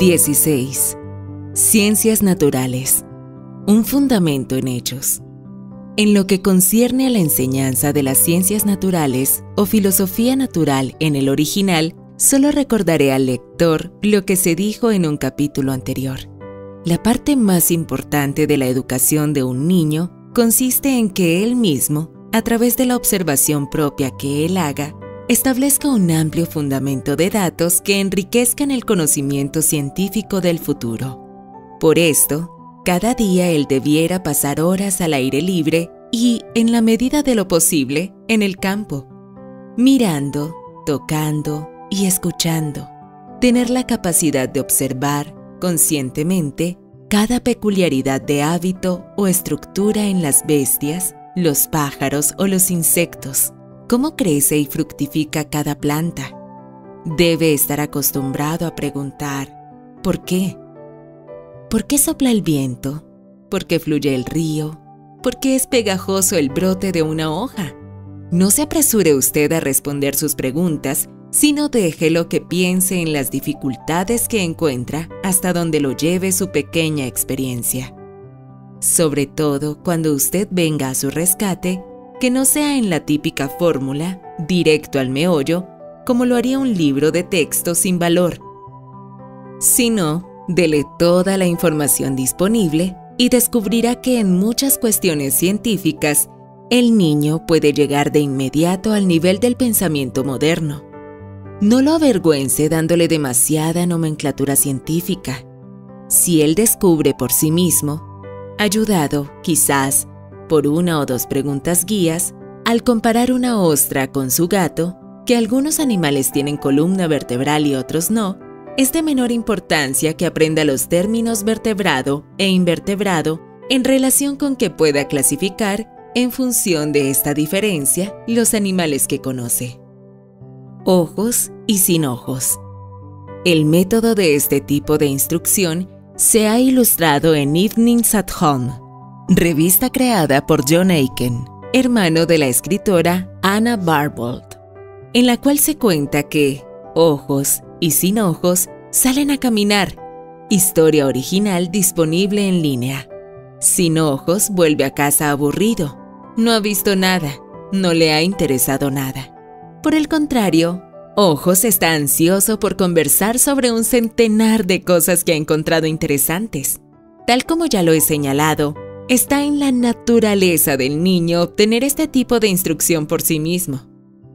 16. Ciencias naturales. Un fundamento en hechos. En lo que concierne a la enseñanza de las ciencias naturales o filosofía natural en el original, solo recordaré al lector lo que se dijo en un capítulo anterior. La parte más importante de la educación de un niño consiste en que él mismo, a través de la observación propia que él haga, establezca un amplio fundamento de datos que enriquezcan el conocimiento científico del futuro. Por esto, cada día él debiera pasar horas al aire libre y, en la medida de lo posible, en el campo, mirando, tocando y escuchando, tener la capacidad de observar conscientemente cada peculiaridad de hábito o estructura en las bestias, los pájaros o los insectos, cómo crece y fructifica cada planta. Debe estar acostumbrado a preguntar, ¿por qué? ¿Por qué sopla el viento? ¿Por qué fluye el río? ¿Por qué es pegajoso el brote de una hoja? No se apresure usted a responder sus preguntas, sino déjelo que piense en las dificultades que encuentra hasta donde lo lleve su pequeña experiencia. Sobre todo cuando usted venga a su rescate, que no sea en la típica fórmula, directo al meollo, como lo haría un libro de texto sin valor, sino dele toda la información disponible y descubrirá que en muchas cuestiones científicas, el niño puede llegar de inmediato al nivel del pensamiento moderno. No lo avergüence dándole demasiada nomenclatura científica. Si él descubre por sí mismo, ayudado, quizás, por una o dos preguntas guías, al comparar una ostra con su gato, que algunos animales tienen columna vertebral y otros no, es de menor importancia que aprenda los términos vertebrado e invertebrado en relación con que pueda clasificar, en función de esta diferencia, los animales que conoce. Ojos y sin ojos. El método de este tipo de instrucción se ha ilustrado en Evenings at Home, revista creada por John Aiken, hermano de la escritora Anna Barbauld, en la cual se cuenta que Ojos y sin ojos salen a caminar. Historia original disponible en línea. Sin ojos vuelve a casa aburrido. No ha visto nada, no le ha interesado nada. Por el contrario, Ojos está ansioso por conversar sobre un centenar de cosas que ha encontrado interesantes. Tal como ya lo he señalado, está en la naturaleza del niño obtener este tipo de instrucción por sí mismo.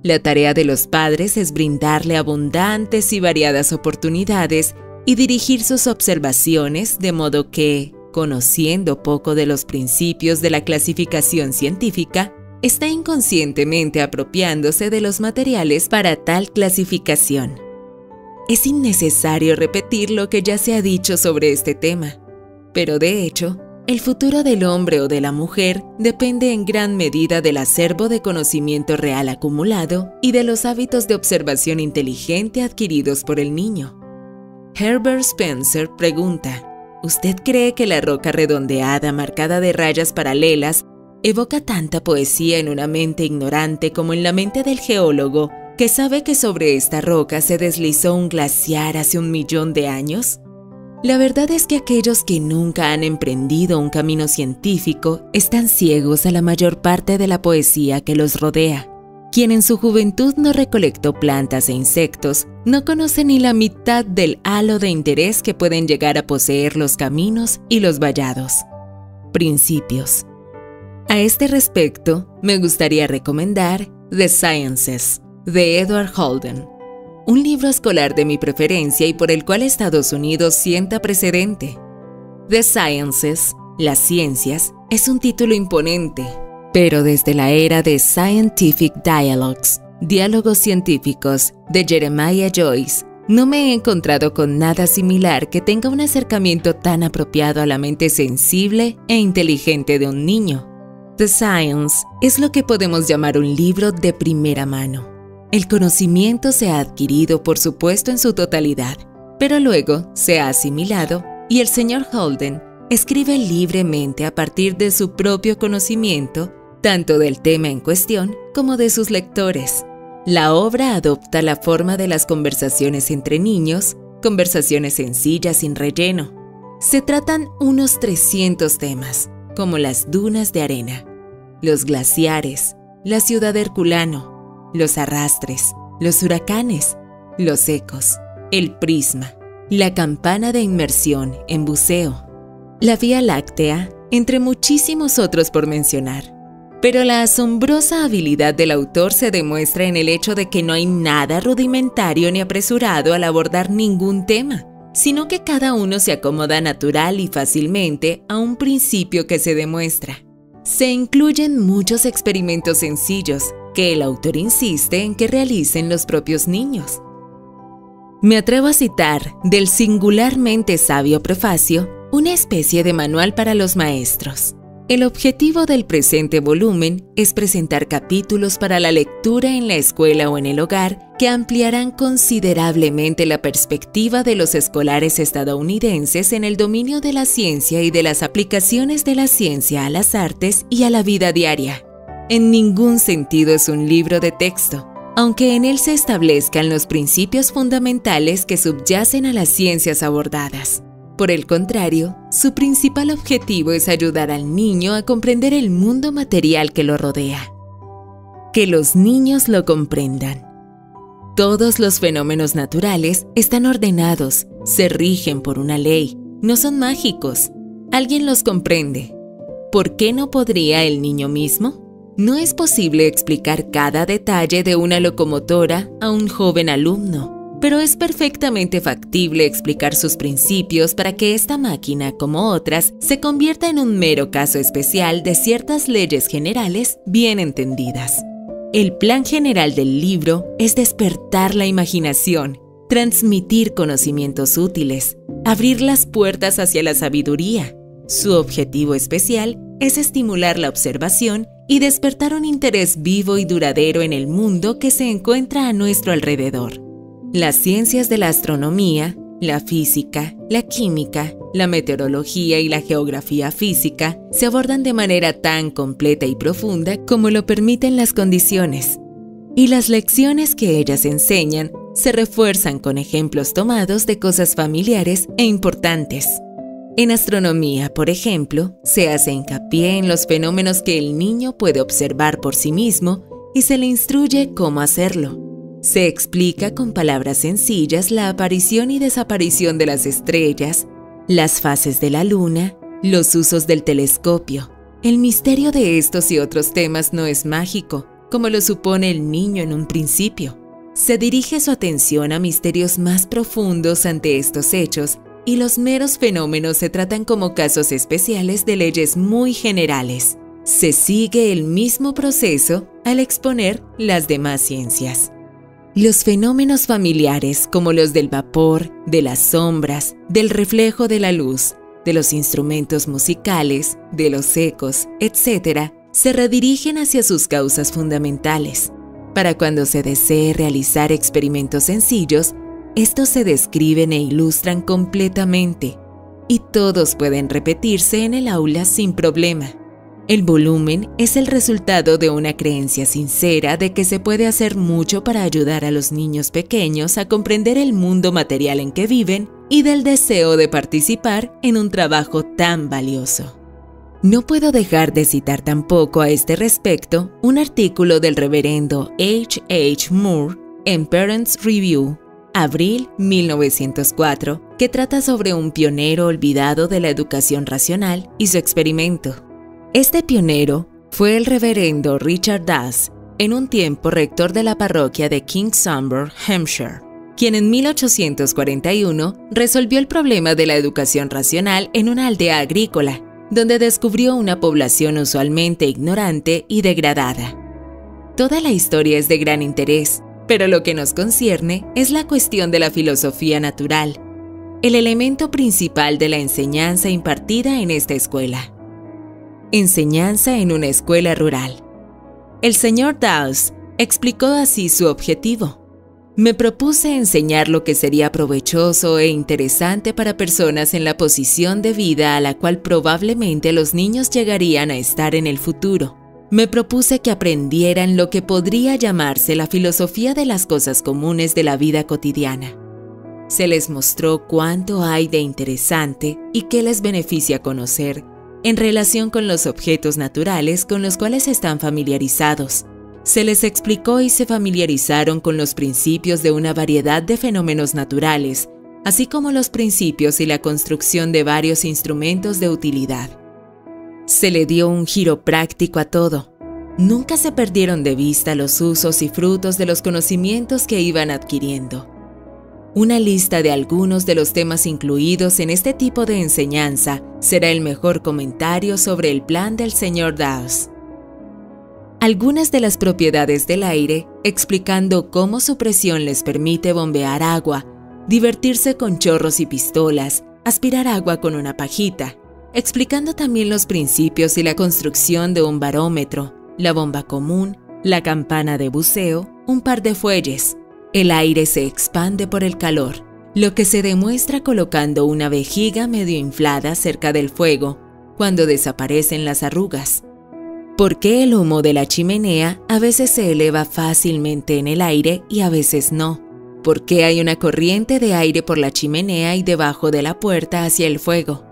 La tarea de los padres es brindarle abundantes y variadas oportunidades y dirigir sus observaciones de modo que, conociendo poco de los principios de la clasificación científica, está inconscientemente apropiándose de los materiales para tal clasificación. Es innecesario repetir lo que ya se ha dicho sobre este tema, pero de hecho, el futuro del hombre o de la mujer depende en gran medida del acervo de conocimiento real acumulado y de los hábitos de observación inteligente adquiridos por el niño. Herbert Spencer pregunta, ¿usted cree que la roca redondeada marcada de rayas paralelas evoca tanta poesía en una mente ignorante como en la mente del geólogo que sabe que sobre esta roca se deslizó un glaciar hace 1.000.000 de años? La verdad es que aquellos que nunca han emprendido un camino científico están ciegos a la mayor parte de la poesía que los rodea. Quien en su juventud no recolectó plantas e insectos, no conoce ni la mitad del halo de interés que pueden llegar a poseer los caminos y los vallados. Principios. A este respecto, me gustaría recomendar The Sciences, de Edward Holden, un libro escolar de mi preferencia y por el cual Estados Unidos sienta precedente. The Sciences, las ciencias, es un título imponente, pero desde la era de Scientific Dialogues, diálogos científicos, de Jeremiah Joyce, no me he encontrado con nada similar que tenga un acercamiento tan apropiado a la mente sensible e inteligente de un niño. The Science es lo que podemos llamar un libro de primera mano. El conocimiento se ha adquirido, por supuesto, en su totalidad, pero luego se ha asimilado y el señor Holden escribe libremente a partir de su propio conocimiento, tanto del tema en cuestión como de sus lectores. La obra adopta la forma de las conversaciones entre niños conversaciones sencillas sin relleno. Se tratan unos 300 temas, como las dunas de arena, los glaciares, la ciudad de Herculano, los arrastres, los huracanes, los ecos, el prisma, la campana de inmersión en buceo, la Vía Láctea, entre muchísimos otros por mencionar. Pero la asombrosa habilidad del autor se demuestra en el hecho de que no hay nada rudimentario ni apresurado al abordar ningún tema, sino que cada uno se acomoda natural y fácilmente a un principio que se demuestra. Se incluyen muchos experimentos sencillos que el autor insiste en que realicen los propios niños. Me atrevo a citar del singularmente sabio prefacio una especie de manual para los maestros. El objetivo del presente volumen es presentar capítulos para la lectura en la escuela o en el hogar que ampliarán considerablemente la perspectiva de los escolares estadounidenses en el dominio de la ciencia y de las aplicaciones de la ciencia a las artes y a la vida diaria. En ningún sentido es un libro de texto, aunque en él se establezcan los principios fundamentales que subyacen a las ciencias abordadas. Por el contrario, su principal objetivo es ayudar al niño a comprender el mundo material que lo rodea. Que los niños lo comprendan. Todos los fenómenos naturales están ordenados, se rigen por una ley, no son mágicos. Alguien los comprende. ¿Por qué no podría el niño mismo? No es posible explicar cada detalle de una locomotora a un joven alumno, pero es perfectamente factible explicar sus principios para que esta máquina, como otras, se convierta en un mero caso especial de ciertas leyes generales bien entendidas. El plan general del libro es despertar la imaginación, transmitir conocimientos útiles, abrir las puertas hacia la sabiduría. Su objetivo especial es estimular la observación y despertar un interés vivo y duradero en el mundo que se encuentra a nuestro alrededor. Las ciencias de la astronomía, la física, la química, la meteorología y la geografía física se abordan de manera tan completa y profunda como lo permiten las condiciones, y las lecciones que ellas enseñan se refuerzan con ejemplos tomados de cosas familiares e importantes. En astronomía, por ejemplo, se hace hincapié en los fenómenos que el niño puede observar por sí mismo y se le instruye cómo hacerlo. Se explica con palabras sencillas la aparición y desaparición de las estrellas, las fases de la luna, los usos del telescopio. El misterio de estos y otros temas no es mágico, como lo supone el niño en un principio. Se dirige su atención a misterios más profundos ante estos hechos, y los meros fenómenos se tratan como casos especiales de leyes muy generales. Se sigue el mismo proceso al exponer las demás ciencias. Los fenómenos familiares, como los del vapor, de las sombras, del reflejo de la luz, de los instrumentos musicales, de los ecos, etc., se redirigen hacia sus causas fundamentales. Para cuando se desee realizar experimentos sencillos, estos se describen e ilustran completamente, y todos pueden repetirse en el aula sin problema. El volumen es el resultado de una creencia sincera de que se puede hacer mucho para ayudar a los niños pequeños a comprender el mundo material en que viven y del deseo de participar en un trabajo tan valioso. No puedo dejar de citar tampoco a este respecto un artículo del reverendo H. Moore en Parents Review, abril 1904, que trata sobre un pionero olvidado de la educación racional y su experimento. Este pionero fue el reverendo Richard Das, en un tiempo rector de la parroquia de Kingsumber, Hampshire, quien en 1841 resolvió el problema de la educación racional en una aldea agrícola, donde descubrió una población usualmente ignorante y degradada. Toda la historia es de gran interés, pero lo que nos concierne es la cuestión de la filosofía natural, el elemento principal de la enseñanza impartida en esta escuela. Enseñanza en una escuela rural. El señor Dawes explicó así su objetivo. Me propuse enseñar lo que sería provechoso e interesante para personas en la posición de vida a la cual probablemente los niños llegarían a estar en el futuro. Me propuse que aprendieran lo que podría llamarse la filosofía de las cosas comunes de la vida cotidiana. Se les mostró cuánto hay de interesante y qué les beneficia conocer en relación con los objetos naturales con los cuales están familiarizados. Se les explicó y se familiarizaron con los principios de una variedad de fenómenos naturales, así como los principios y la construcción de varios instrumentos de utilidad. Se le dio un giro práctico a todo. Nunca se perdieron de vista los usos y frutos de los conocimientos que iban adquiriendo. Una lista de algunos de los temas incluidos en este tipo de enseñanza será el mejor comentario sobre el plan del Sr. Dawes. Algunas de las propiedades del aire, explicando cómo su presión les permite bombear agua, divertirse con chorros y pistolas, aspirar agua con una pajita, explicando también los principios y la construcción de un barómetro, la bomba común, la campana de buceo, un par de fuelles. El aire se expande por el calor, lo que se demuestra colocando una vejiga medio inflada cerca del fuego, cuando desaparecen las arrugas. ¿Por qué el humo de la chimenea a veces se eleva fácilmente en el aire y a veces no? ¿Por qué hay una corriente de aire por la chimenea y debajo de la puerta hacia el fuego?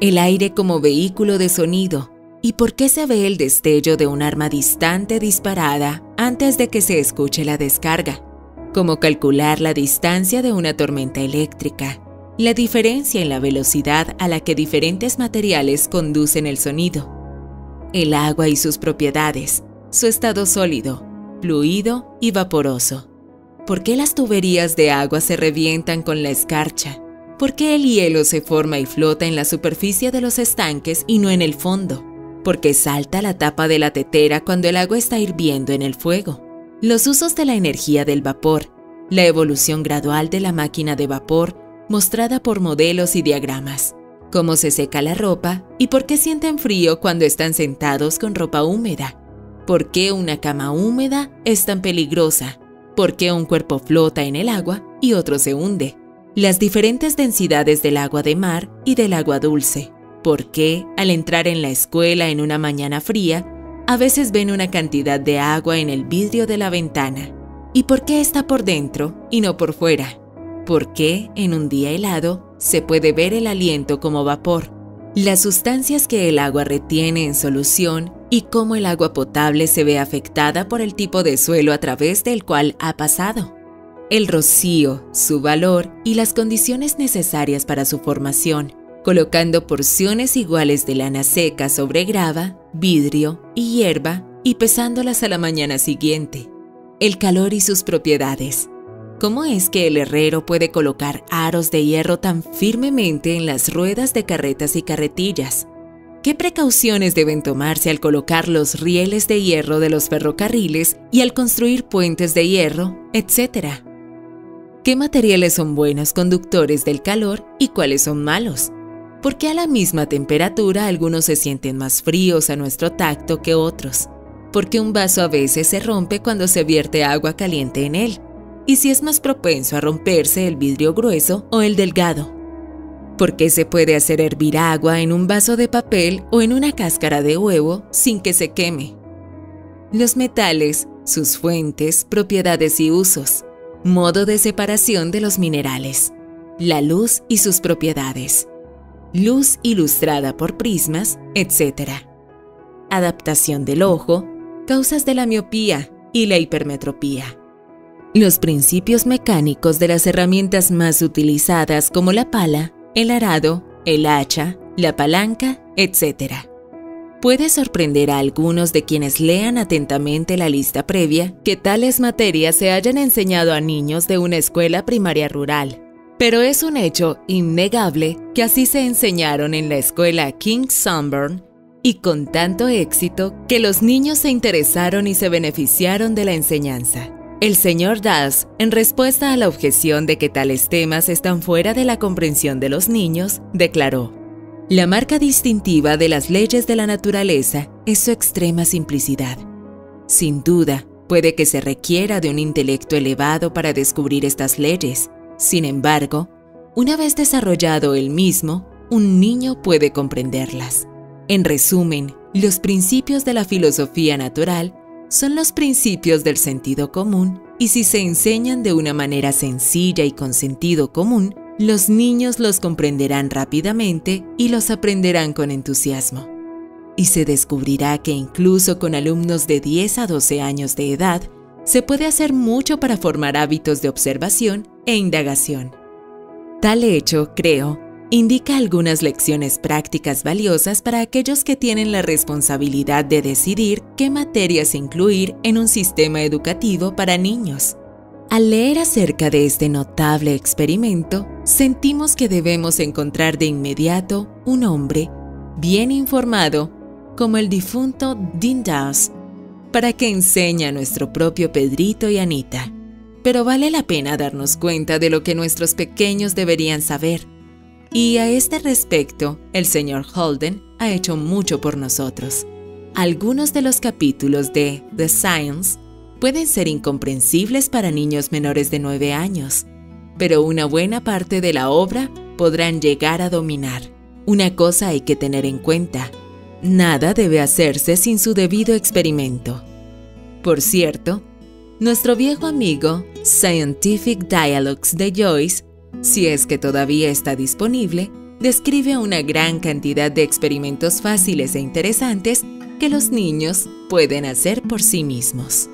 El aire como vehículo de sonido. ¿Y por qué se ve el destello de un arma distante disparada antes de que se escuche la descarga? Cómo calcular la distancia de una tormenta eléctrica, la diferencia en la velocidad a la que diferentes materiales conducen el sonido, el agua y sus propiedades, su estado sólido, fluido y vaporoso. ¿Por qué las tuberías de agua se revientan con la escarcha? ¿Por qué el hielo se forma y flota en la superficie de los estanques y no en el fondo? ¿Por qué salta la tapa de la tetera cuando el agua está hirviendo en el fuego? Los usos de la energía del vapor, la evolución gradual de la máquina de vapor mostrada por modelos y diagramas, cómo se seca la ropa y por qué sienten frío cuando están sentados con ropa húmeda, por qué una cama húmeda es tan peligrosa, por qué un cuerpo flota en el agua y otro se hunde, las diferentes densidades del agua de mar y del agua dulce, por qué al entrar en la escuela en una mañana fría, a veces ven una cantidad de agua en el vidrio de la ventana. ¿Y por qué está por dentro y no por fuera? ¿Por qué en un día helado se puede ver el aliento como vapor? Las sustancias que el agua retiene en solución y cómo el agua potable se ve afectada por el tipo de suelo a través del cual ha pasado. El rocío, su valor y las condiciones necesarias para su formación, colocando porciones iguales de lana seca sobre grava, vidrio y hierba y pesándolas a la mañana siguiente. El calor y sus propiedades. ¿Cómo es que el herrero puede colocar aros de hierro tan firmemente en las ruedas de carretas y carretillas? ¿Qué precauciones deben tomarse al colocar los rieles de hierro de los ferrocarriles y al construir puentes de hierro, etcétera? ¿Qué materiales son buenos conductores del calor y cuáles son malos? ¿Por qué a la misma temperatura algunos se sienten más fríos a nuestro tacto que otros? ¿Por qué un vaso a veces se rompe cuando se vierte agua caliente en él? ¿Y si es más propenso a romperse el vidrio grueso o el delgado? ¿Por qué se puede hacer hervir agua en un vaso de papel o en una cáscara de huevo sin que se queme? Los metales, sus fuentes, propiedades y usos. Modo de separación de los minerales. La luz y sus propiedades. Luz ilustrada por prismas, etc. Adaptación del ojo, causas de la miopía y la hipermetropía. Los principios mecánicos de las herramientas más utilizadas como la pala, el arado, el hacha, la palanca, etc. Puede sorprender a algunos de quienes lean atentamente la lista previa que tales materias se hayan enseñado a niños de una escuela primaria rural. Pero es un hecho innegable que así se enseñaron en la escuela King Sunburn y con tanto éxito que los niños se interesaron y se beneficiaron de la enseñanza. El Sr. Dawes, en respuesta a la objeción de que tales temas están fuera de la comprensión de los niños, declaró: "La marca distintiva de las leyes de la naturaleza es su extrema simplicidad. Sin duda, puede que se requiera de un intelecto elevado para descubrir estas leyes. Sin embargo, una vez desarrollado el mismo, un niño puede comprenderlas. En resumen, los principios de la filosofía natural son los principios del sentido común y si se enseñan de una manera sencilla y con sentido común, los niños los comprenderán rápidamente y los aprenderán con entusiasmo. Y se descubrirá que incluso con alumnos de 10 a 12 años de edad, se puede hacer mucho para formar hábitos de observación e indagación. Tal hecho, creo, indica algunas lecciones prácticas valiosas para aquellos que tienen la responsabilidad de decidir qué materias incluir en un sistema educativo para niños. Al leer acerca de este notable experimento, sentimos que debemos encontrar de inmediato un hombre bien informado como el difunto Dean Dawes, para que enseñe a nuestro propio Pedrito y Anita. Pero vale la pena darnos cuenta de lo que nuestros pequeños deberían saber. Y a este respecto, el Sr. Holden ha hecho mucho por nosotros. Algunos de los capítulos de The Science pueden ser incomprensibles para niños menores de 9 años, pero una buena parte de la obra podrán llegar a dominar. Una cosa hay que tener en cuenta: nada debe hacerse sin su debido experimento. Por cierto, nuestro viejo amigo Scientific Dialogues de Joyce, si es que todavía está disponible, describe una gran cantidad de experimentos fáciles e interesantes que los niños pueden hacer por sí mismos.